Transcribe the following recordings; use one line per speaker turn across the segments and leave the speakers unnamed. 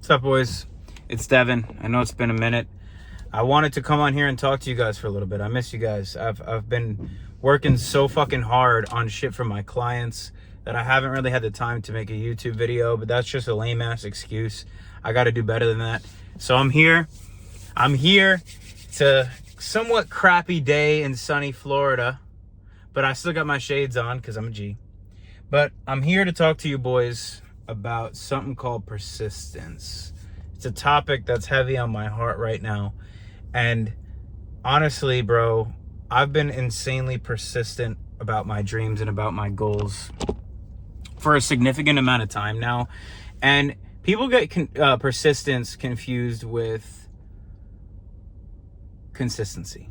What's up, boys? It's Devin. I know it's been a minute. I wanted to come on here and talk to you guys for a little bit. I miss you guys. I've been working so fucking hard on shit for my clients that I haven't really had the time to make a YouTube video, but that's just a lame ass excuse. I got to do better than that. So I'm here. It's a somewhat crappy day in sunny Florida, but I still got my shades on because I'm a G. But I'm here to talk to you boys about something called persistence. It's a topic that's heavy on my heart right now. And honestly, bro, I've been insanely persistent about my dreams and about my goals for a significant amount of time now. And people get persistence confused with consistency.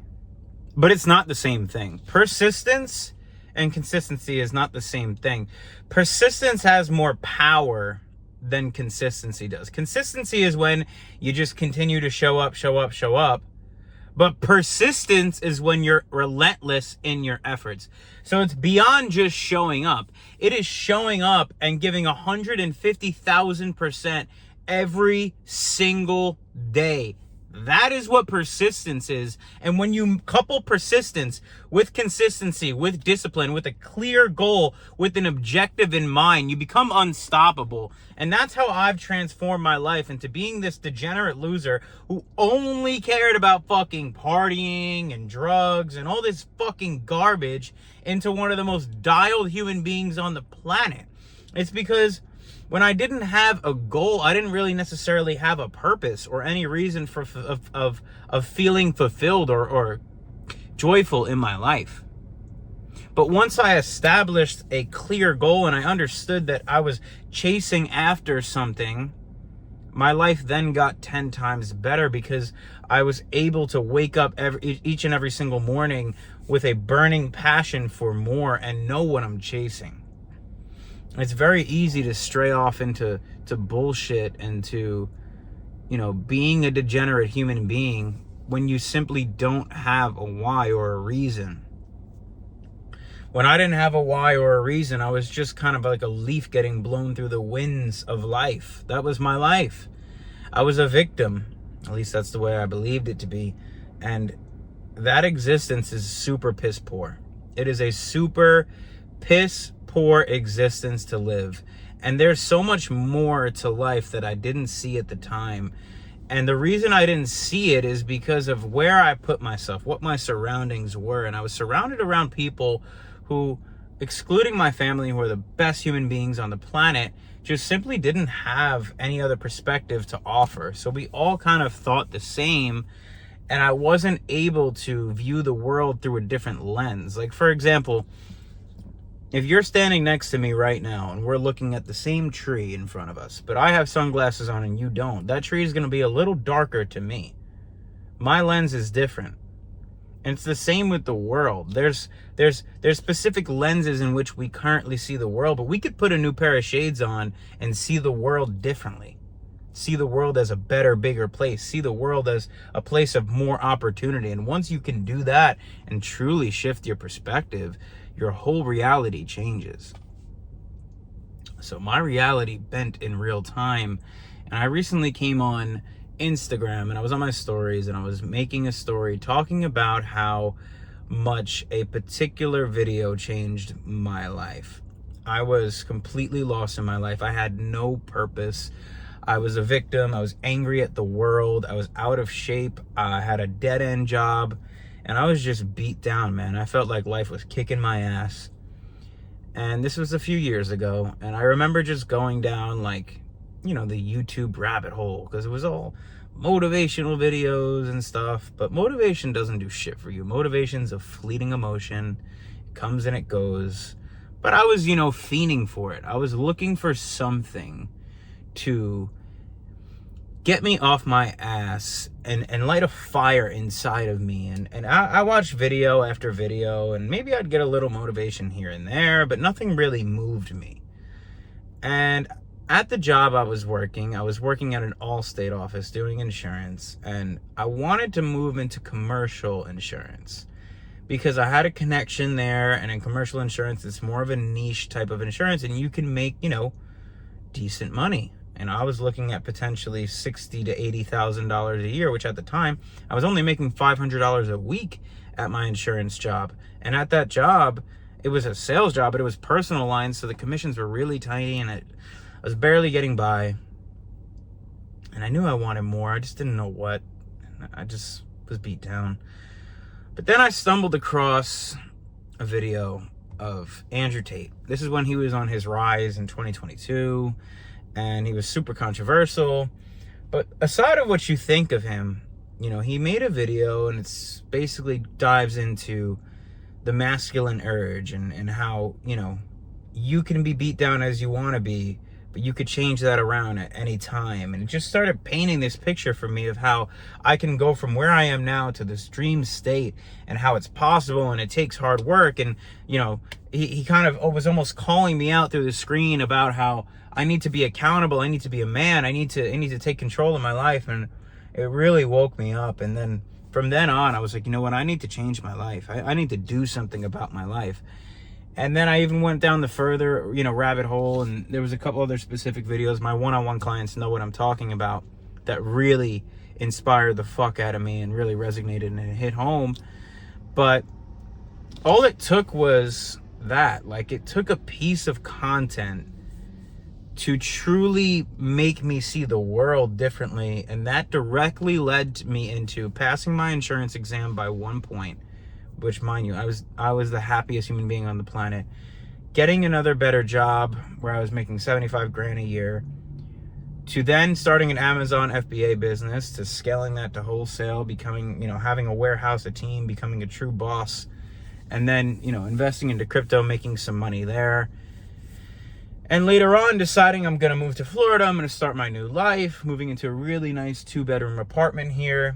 But it's not the same thing. Persistence and consistency is not the same thing. Persistence has more power than consistency does. Consistency is when you just continue to show up. But persistence is when you're relentless in your efforts. So it's beyond just showing up. It is showing up and giving 150,000% every single day. That is what persistence is. And when you couple persistence with consistency, with discipline, with a clear goal, with an objective in mind, you become unstoppable. And that's how I've transformed my life into being this degenerate loser who only cared about fucking partying and drugs and all this fucking garbage into one of the most dialed human beings on the planet. It's because when I didn't have a goal, I didn't really necessarily have a purpose or any reason of feeling fulfilled or joyful in my life. But once I established a clear goal and I understood that I was chasing after something, my life then got 10 times better because I was able to wake up each and every single morning with a burning passion for more and know what I'm chasing. It's very easy to stray off into bullshit and to, being a degenerate human being when you simply don't have a why or a reason. When I didn't have a why or a reason, I was just kind of like a leaf getting blown through the winds of life. That was my life. I was a victim. At least that's the way I believed it to be. And that existence is super piss poor. It is a super piss poor existence to live. And there's so much more to life that I didn't see at the time. And the reason I didn't see it is because of where I put myself, what my surroundings were. And I was surrounded around people who, excluding my family, who are the best human beings on the planet, just simply didn't have any other perspective to offer. So we all kind of thought the same. And I wasn't able to view the world through a different lens. Like, for example, if you're standing next to me right now and we're looking at the same tree in front of us, but I have sunglasses on and you don't, that tree is going to be a little darker to me. My lens is different. And it's the same with the world. There's specific lenses in which we currently see the world, but we could put a new pair of shades on and see the world differently. See the world as a better, bigger place. See the world as a place of more opportunity. And once you can do that and truly shift your perspective, your whole reality changes. So my reality bent in real time. And I recently came on Instagram and I was on my stories and I was making a story talking about how much a particular video changed my life. I was completely lost in my life. I had no purpose. I was a victim. I was angry at the world. I was out of shape. I had a dead-end job. And I was just beat down, man. I felt like life was kicking my ass. And this was a few years ago. And I remember just going down the YouTube rabbit hole. Because it was all motivational videos and stuff. But motivation doesn't do shit for you. Motivation's a fleeting emotion. It comes and it goes. But I was, fiending for it. I was looking for something to get me off my ass and light a fire inside of me. And I watched video after video, and maybe I'd get a little motivation here and there, but nothing really moved me. And at the job I was working at an Allstate office doing insurance, and I wanted to move into commercial insurance because I had a connection there, and in commercial insurance, it's more of a niche type of insurance, and you can make, decent money. And I was looking at potentially $60,000 to $80,000 a year, which at the time I was only making $500 a week at my insurance job. And at that job, it was a sales job, but it was personal lines, so the commissions were really tiny, and I was barely getting by. And I knew I wanted more. I just didn't know what. I just was beat down. But then I stumbled across a video of Andrew Tate. This is when he was on his rise in 2022, and he was super controversial. But aside of what you think of him, you know, he made a video, and it's basically dives into the masculine urge and how, you know, you can be beat down as you want to be, but you could change that around at any time. And it just started painting this picture for me of how I can go from where I am now to this dream state, and how it's possible, and it takes hard work. And, you know, he kind of was almost calling me out through the screen about how I need to be accountable. I need to be a man. I need to take control of my life. And it really woke me up. And then from then on, I was like, you know what? I need to change my life. I need to do something about my life. And then I even went down the further, you know, rabbit hole, and there was a couple other specific videos. My one-on-one clients know what I'm talking about, that really inspired the fuck out of me and really resonated and hit home. But all it took was that. Like, it took a piece of content to truly make me see the world differently, and that directly led me into passing my insurance exam by 1 point. Which, mind you, I was the happiest human being on the planet. Getting another better job where I was making 75 grand a year, to then starting an Amazon FBA business, to scaling that to wholesale, becoming, you know, having a warehouse, a team, becoming a true boss, and then, you know, investing into crypto, making some money there. And later on, deciding I'm going to move to Florida, I'm going to start my new life, moving into a really nice 2-bedroom apartment here.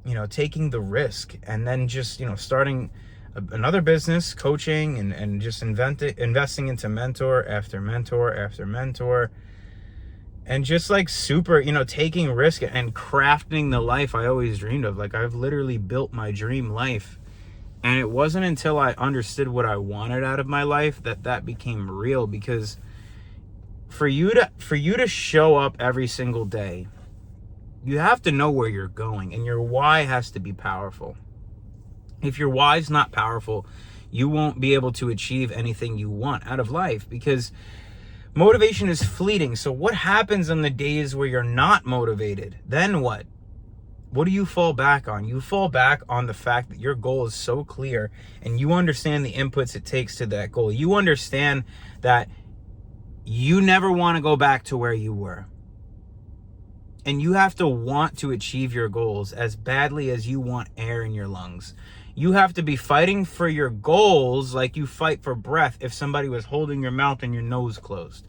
You know, taking the risk, and then just, you know, starting another business, coaching, and just investing into mentor after mentor after mentor, and just like super, you know, taking risk and crafting the life I always dreamed of. Like, I've literally built my dream life, and it wasn't until I understood what I wanted out of my life that became real. Because for you to show up every single day, you have to know where you're going, and your why has to be powerful. If your why's not powerful, you won't be able to achieve anything you want out of life, because motivation is fleeting. So what happens on the days where you're not motivated? Then what? What do you fall back on? You fall back on the fact that your goal is so clear, and you understand the inputs it takes to that goal. You understand that you never want to go back to where you were. And you have to want to achieve your goals as badly as you want air in your lungs. You have to be fighting for your goals like you fight for breath if somebody was holding your mouth and your nose closed.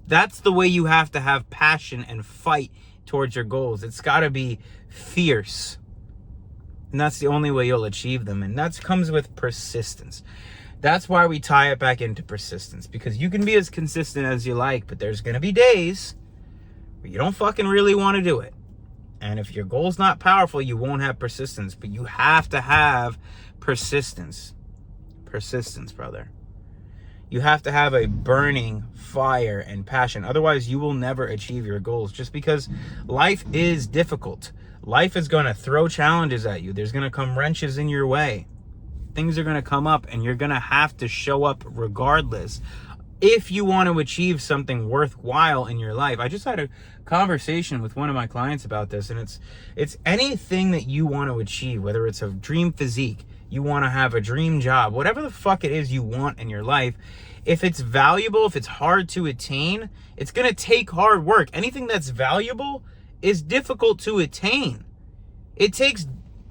That's the way you have to have passion and fight towards your goals. It's got to be fierce. And that's the only way you'll achieve them. And that comes with persistence. That's why we tie it back into persistence. Because you can be as consistent as you like, but there's going to be days you don't fucking really want to do it. And if your goal's not powerful, you won't have persistence. But you have to have persistence. Persistence, brother. You have to have a burning fire and passion. Otherwise, you will never achieve your goals. Just because life is difficult. Life is going to throw challenges at you. There's going to come wrenches in your way. Things are going to come up, and you're going to have to show up regardless if you want to achieve something worthwhile in your life. I just had a conversation with one of my clients about this, and it's anything that you want to achieve, whether it's a dream physique, you want to have a dream job, whatever the fuck it is you want in your life. If it's valuable, if it's hard to attain, it's going to take hard work. Anything that's valuable is difficult to attain. It takes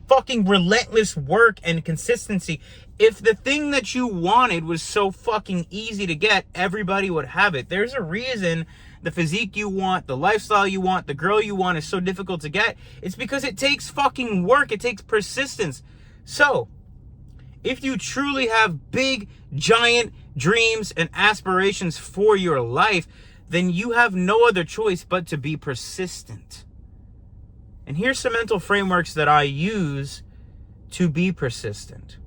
fucking relentless work and consistency. If the thing that you wanted was so fucking easy to get, everybody would have it. There's a reason the physique you want, the lifestyle you want, the girl you want is so difficult to get. It's because it takes fucking work. It takes persistence. So, if you truly have big, giant dreams and aspirations for your life, then you have no other choice but to be persistent. And here's some mental frameworks that I use to be persistent.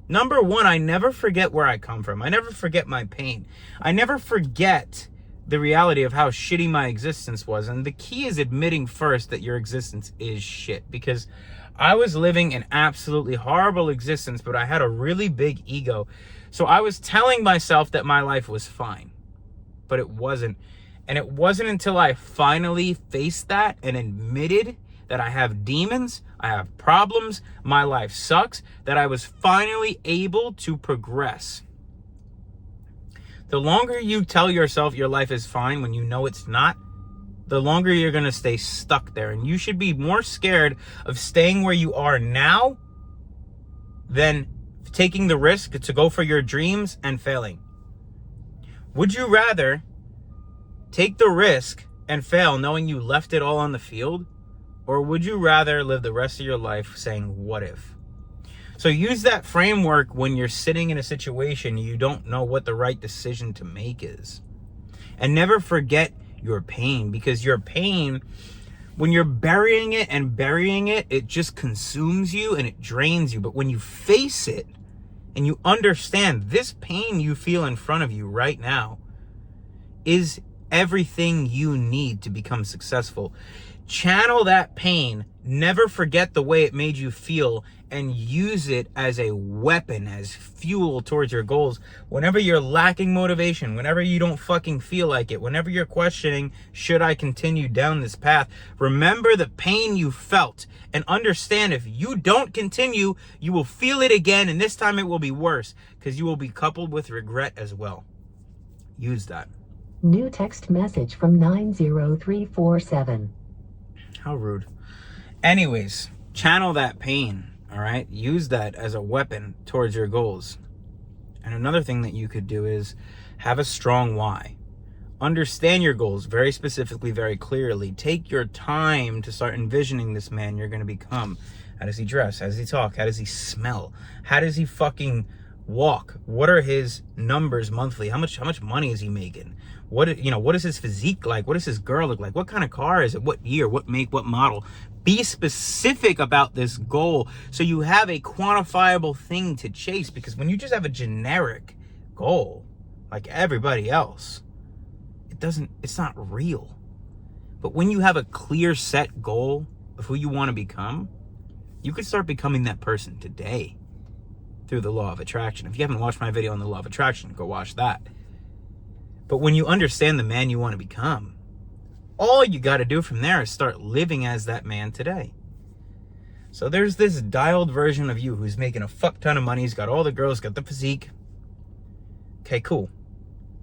Number one, I never forget where I come from. I never forget my pain. I never forget the reality of how shitty my existence was. And the key is admitting first that your existence is shit, because I was living an absolutely horrible existence, but I had a really big ego. So I was telling myself that my life was fine, but it wasn't. And it wasn't until I finally faced that and admitted that I have demons, I have problems, my life sucks, that I was finally able to progress. The longer you tell yourself your life is fine when you know it's not, the longer you're going to stay stuck there. And you should be more scared of staying where you are now than taking the risk to go for your dreams and failing. Would you rather take the risk and fail knowing you left it all on the field? Or would you rather live the rest of your life saying, what if? So use that framework when you're sitting in a situation you don't know what the right decision to make is. And never forget your pain, because your pain, when you're burying it, it just consumes you and it drains you. But when you face it and you understand this pain you feel in front of you right now is everything you need to become successful. Channel that pain, never forget the way it made you feel, and use it as a weapon, as fuel towards your goals. Whenever you're lacking motivation, whenever you don't fucking feel like it, whenever you're questioning, should I continue down this path? Remember the pain you felt and understand if you don't continue, you will feel it again, and this time it will be worse because you will be coupled with regret as well. Use that.
New text message from 90347.
How rude. Anyways, channel that pain, all right? Use that as a weapon towards your goals. And another thing that you could do is have a strong why. Understand your goals very specifically, very clearly. Take your time to start envisioning this man you're going to become. How does he dress? How does he talk? How does he smell? How does he fucking walk? What are his numbers monthly? How much money is he making? What is his physique like? What does his girl look like? What kind of car is it? What year? What make? What model? Be specific about this goal so you have a quantifiable thing to chase, because when you just have a generic goal like everybody else, it's not real. But when you have a clear set goal of who you want to become, you can start becoming that person today through the law of attraction. If you haven't watched my video on the law of attraction, go watch that. But when you understand the man you want to become, all you got to do from there is start living as that man today. So there's this dialed version of you who's making a fuck ton of money. He's got all the girls, got the physique. Okay, cool.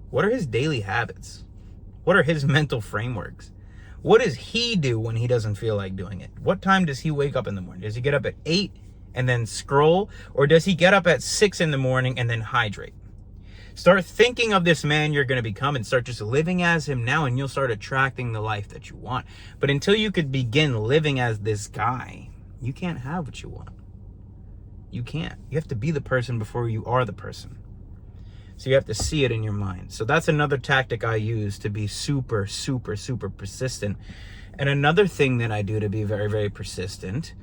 What are his daily habits? What are his mental frameworks? What does he do when he doesn't feel like doing it? What time does he wake up in the morning? Does he get up at 8 and then scroll? Or does he get up at 6 in the morning and then hydrate? Start thinking of this man you're going to become and start just living as him now, and you'll start attracting the life that you want. But until you could begin living as this guy, you can't have what you want. You can't. You have to be the person before you are the person. So you have to see it in your mind. So that's another tactic I use to be super, super, super persistent. And another thing that I do to be very, very persistent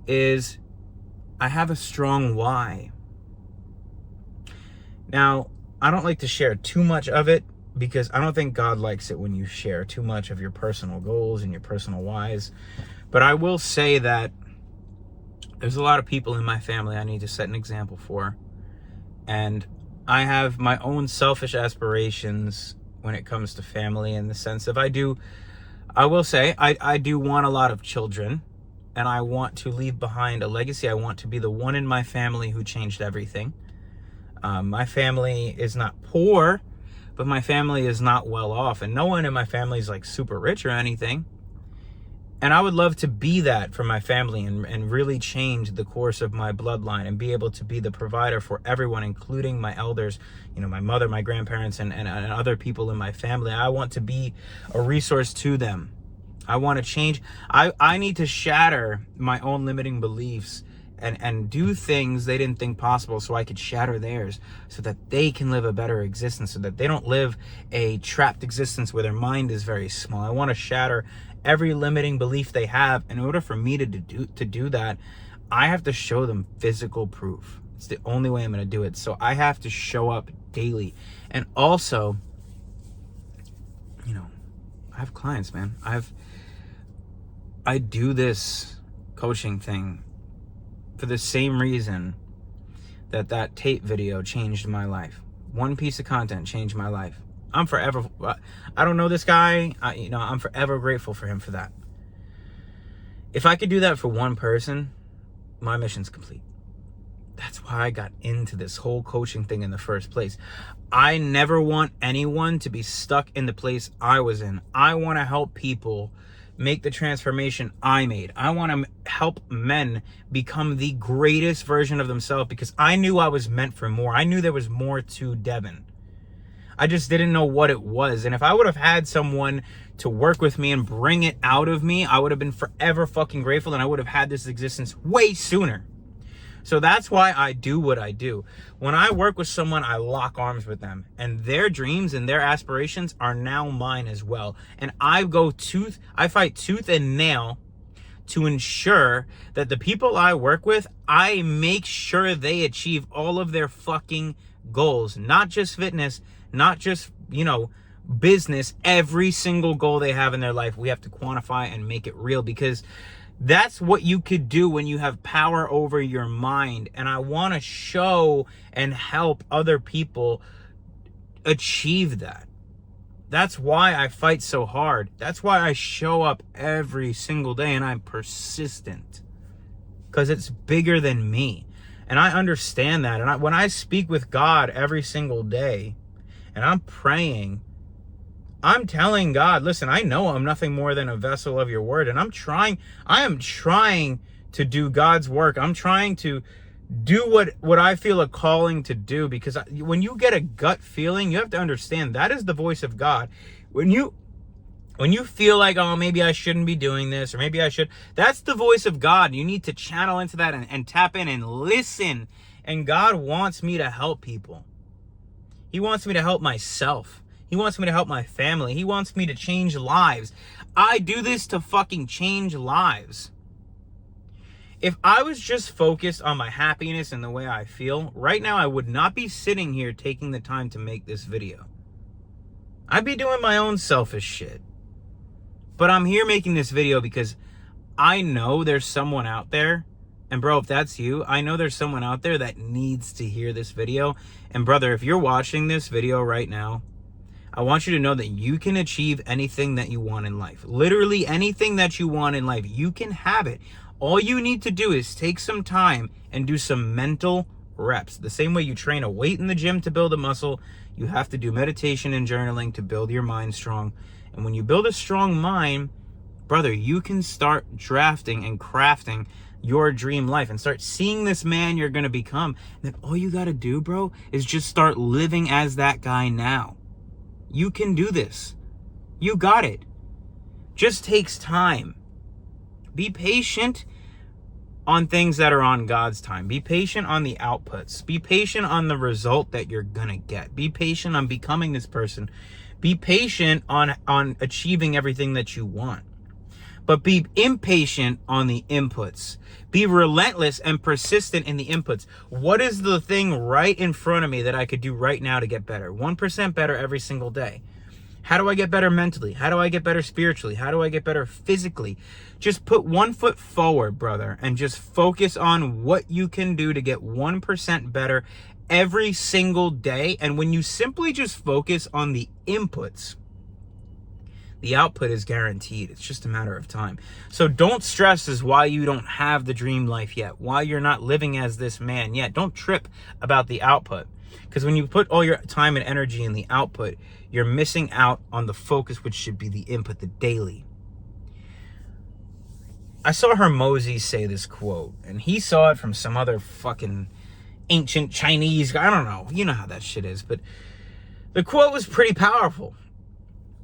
is I have a strong why. Now, I don't like to share too much of it because I don't think God likes it when you share too much of your personal goals and your personal whys. But I will say that there's a lot of people in my family I need to set an example for. And I have my own selfish aspirations when it comes to family, in the sense of I will say I do want a lot of children, and I want to leave behind a legacy. I want to be the one in my family who changed everything. My family is not poor, but my family is not well off, and no one in my family is like super rich or anything. And I would love to be that for my family and really change the course of my bloodline and be able to be the provider for everyone, including my elders, my mother, my grandparents, and other people in my family. I want to be a resource to them. I want to change. I need to shatter my own limiting beliefs and do things they didn't think possible so I could shatter theirs, so that they can live a better existence, so that they don't live a trapped existence where their mind is very small. I want to shatter every limiting belief they have. In order for me to do that, I have to show them physical proof. It's the only way I'm going to do it. So I have to show up daily. And also, have clients, man. I do this coaching thing for the same reason that tape video changed my life. One piece of content changed my life. I'm forever, I don't know this guy, I'm forever grateful for him for that. If I could do that for one person, my mission's complete. That's why I got into this whole coaching thing in the first place. I never want anyone to be stuck in the place I was in. I want to help people make the transformation I made. I want to help men become the greatest version of themselves because I knew I was meant for more. I knew there was more to Devin. I just didn't know what it was. And if I would have had someone to work with me and bring it out of me, I would have been forever fucking grateful, and I would have had this existence way sooner. So that's why I do what I do. When I work with someone, I lock arms with them, and their dreams and their aspirations are now mine as well. And I fight tooth and nail to ensure that the people I work with, I make sure they achieve all of their fucking goals, not just fitness, not just, business. Every single goal they have in their life, we have to quantify and make it real, because that's what you could do when you have power over your mind. And I want to show and help other people achieve that. That's why I fight so hard. That's why I show up every single day and I'm persistent, because it's bigger than me. And I understand that. And when I speak with God every single day and I'm praying, I'm telling God, listen, I know I'm nothing more than a vessel of your word. And I am trying to do God's work. I'm trying to do what I feel a calling to do, because when you get a gut feeling, you have to understand that is the voice of God. When you feel like, oh, maybe I shouldn't be doing this, or maybe I should, that's the voice of God. You need to channel into that and tap in and listen. And God wants me to help people. He wants me to help myself. He wants me to help my family. He wants me to change lives. I do this to fucking change lives. If I was just focused on my happiness and the way I feel, right now I would not be sitting here taking the time to make this video. I'd be doing my own selfish shit. But I'm here making this video because I know there's someone out there. And bro, if that's you, I know there's someone out there that needs to hear this video. And brother, if you're watching this video right now, I want you to know that you can achieve anything that you want in life. Literally anything that you want in life, you can have it. All you need to do is take some time and do some mental reps. The same way you train a weight in the gym to build a muscle, you have to do meditation and journaling to build your mind strong. And when you build a strong mind, brother, you can start drafting and crafting your dream life and start seeing this man you're going to become. And then all you got to do, bro, is just start living as that guy now. You can do this. You got it. Just takes time. Be patient on things that are on God's time. Be patient on the outputs. Be patient on the result that you're gonna get. Be patient on becoming this person. Be patient on achieving everything that you want. But be impatient on the inputs. Be relentless and persistent in the inputs. What is the thing right in front of me that I could do right now to get better? 1% better every single day. How do I get better mentally? How do I get better spiritually? How do I get better physically? Just put 1 foot forward, brother, and just focus on what you can do to get 1% better every single day. And when you simply just focus on the inputs, the output is guaranteed. It's just a matter of time. So don't stress as why you don't have the dream life yet, why you're not living as this man yet. Don't trip about the output. Because when you put all your time and energy in the output, you're missing out on the focus, which should be the input, the daily. I saw Hermosi say this quote, and he saw it from some other fucking ancient Chinese guy. I don't know. You know how that shit is. But the quote was pretty powerful.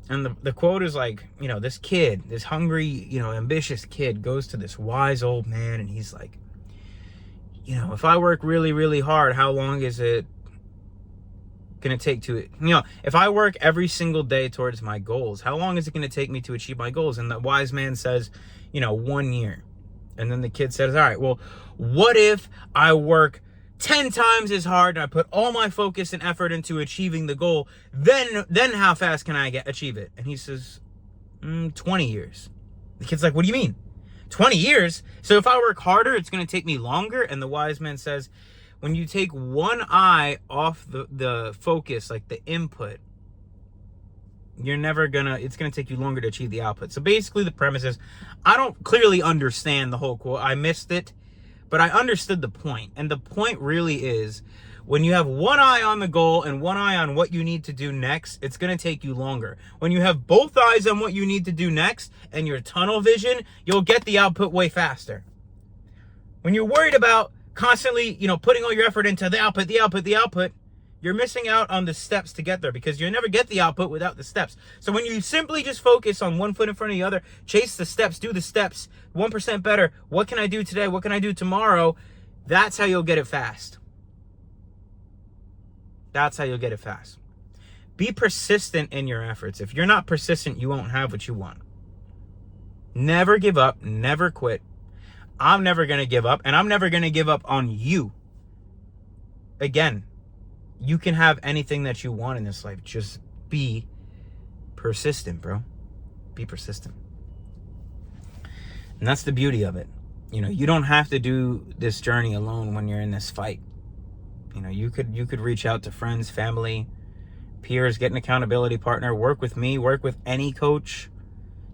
And the quote is like, this kid, this hungry, ambitious kid goes to this wise old man, and he's like, if I work really, really hard, how long is it going to take to, if I work every single day towards my goals, how long is it going to take me to achieve my goals? And the wise man says, 1 year. And then the kid says, all right, well, what if I work 10 times as hard and I put all my focus and effort into achieving the goal? Then how fast can I achieve it? And he says, 20 years. The kid's like, what do you mean? 20 years? So if I work harder, it's going to take me longer? And the wise man says, when you take one eye off the focus, like the input, it's going to take you longer to achieve the output. So basically the premise is, I don't clearly understand the whole quote. I missed it, but I understood the point. And the point really is, when you have one eye on the goal and one eye on what you need to do next, it's going to take you longer. When you have both eyes on what you need to do next and your tunnel vision, you'll get the output way faster. When you're worried about constantly, putting all your effort into the output, you're missing out on the steps to get there, because you'll never get the output without the steps. So when you simply just focus on one foot in front of the other, chase the steps, do the steps, 1% better, what can I do today, what can I do tomorrow, that's how you'll get it fast. That's how you'll get it fast. Be persistent in your efforts. If you're not persistent, you won't have what you want. Never give up, never quit. I'm never going to give up, and I'm never going to give up on you. Again, you can have anything that you want in this life. Just be persistent, bro. Be persistent. And that's the beauty of it. You don't have to do this journey alone when you're in this fight. You could reach out to friends, family, peers, get an accountability partner, work with me, work with any coach.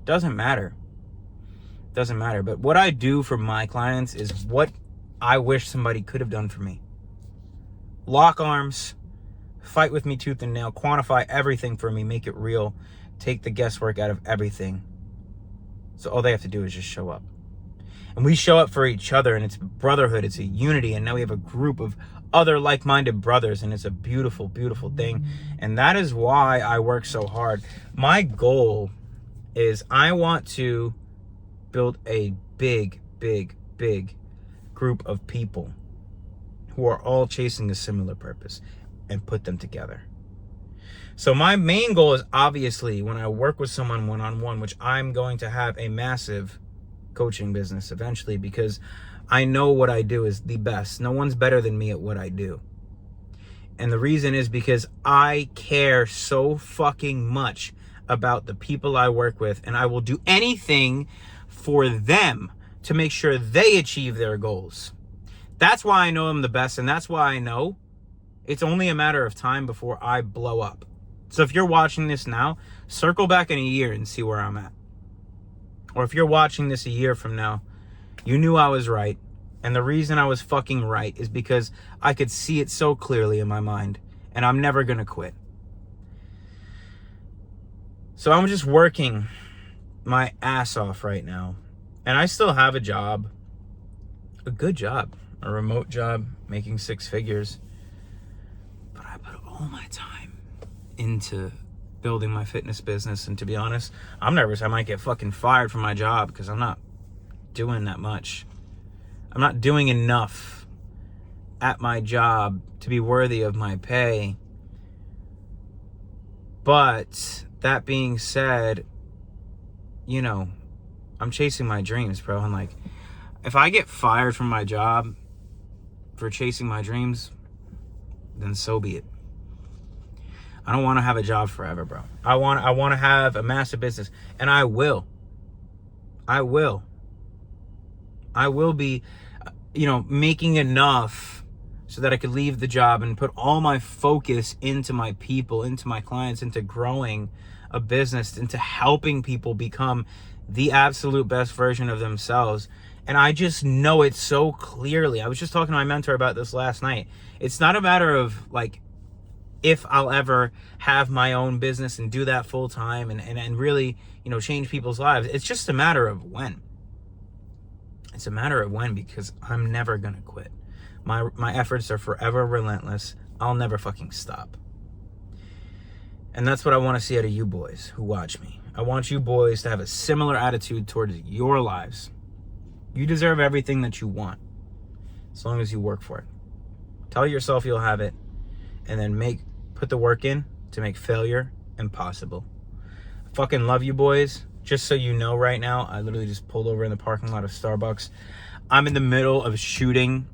Doesn't matter. But what I do for my clients is what I wish somebody could have done for me. Lock arms, fight with me tooth and nail, quantify everything for me, make it real, take the guesswork out of everything. So all they have to do is just show up. And we show up for each other, and it's brotherhood, it's a unity, and now we have a group of other like-minded brothers, and it's a beautiful, beautiful thing. And that is why I work so hard. My goal is I want to build a big, big, big group of people who are all chasing a similar purpose and put them together. So my main goal is, obviously, when I work with someone one-on-one, which I'm going to have a massive coaching business eventually, because I know what I do is the best. No one's better than me at what I do. And the reason is because I care so fucking much about the people I work with, and I will do anything for them to make sure they achieve their goals. That's why I know I'm the best, and that's why I know it's only a matter of time before I blow up. So if you're watching this now, circle back in a year and see where I'm at. Or if you're watching this a year from now, you knew I was right. And the reason I was fucking right is because I could see it so clearly in my mind. And I'm never going to quit. So I'm just working my ass off right now. And I still have a job. A good job. A remote job. Making 6 figures. But I put all my time into building my fitness business. And to be honest, I'm nervous I might get fucking fired from my job because I'm not doing that much. I'm not doing enough at my job to be worthy of my pay. But that being said, I'm chasing my dreams, bro. And like, if I get fired from my job for chasing my dreams, then so be it. I don't want to have a job forever, bro. I want to have a massive business, and I will be, making enough so that I could leave the job and put all my focus into my people, into my clients, into growing a business, into helping people become the absolute best version of themselves. And I just know it so clearly. I was just talking to my mentor about this last night. It's not a matter of like if I'll ever have my own business and do that full time and really, change people's lives. It's just a matter of when. It's a matter of when, because I'm never going to quit. My efforts are forever relentless. I'll never fucking stop. And that's what I want to see out of you boys who watch me. I want you boys to have a similar attitude towards your lives. You deserve everything that you want, as long as you work for it. Tell yourself you'll have it, and then put the work in to make failure impossible. I fucking love you boys. Just so you know, right now, I literally just pulled over in the parking lot of Starbucks. I'm in the middle of shooting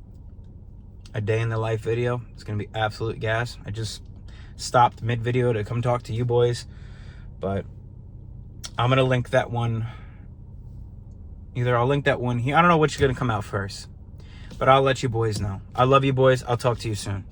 a day in the life video. It's going to be absolute gas. I just stopped mid-video to come talk to you boys. But I'm going to link that one. Either I'll link that one here. I don't know which is going to come out first. But I'll let you boys know. I love you boys. I'll talk to you soon.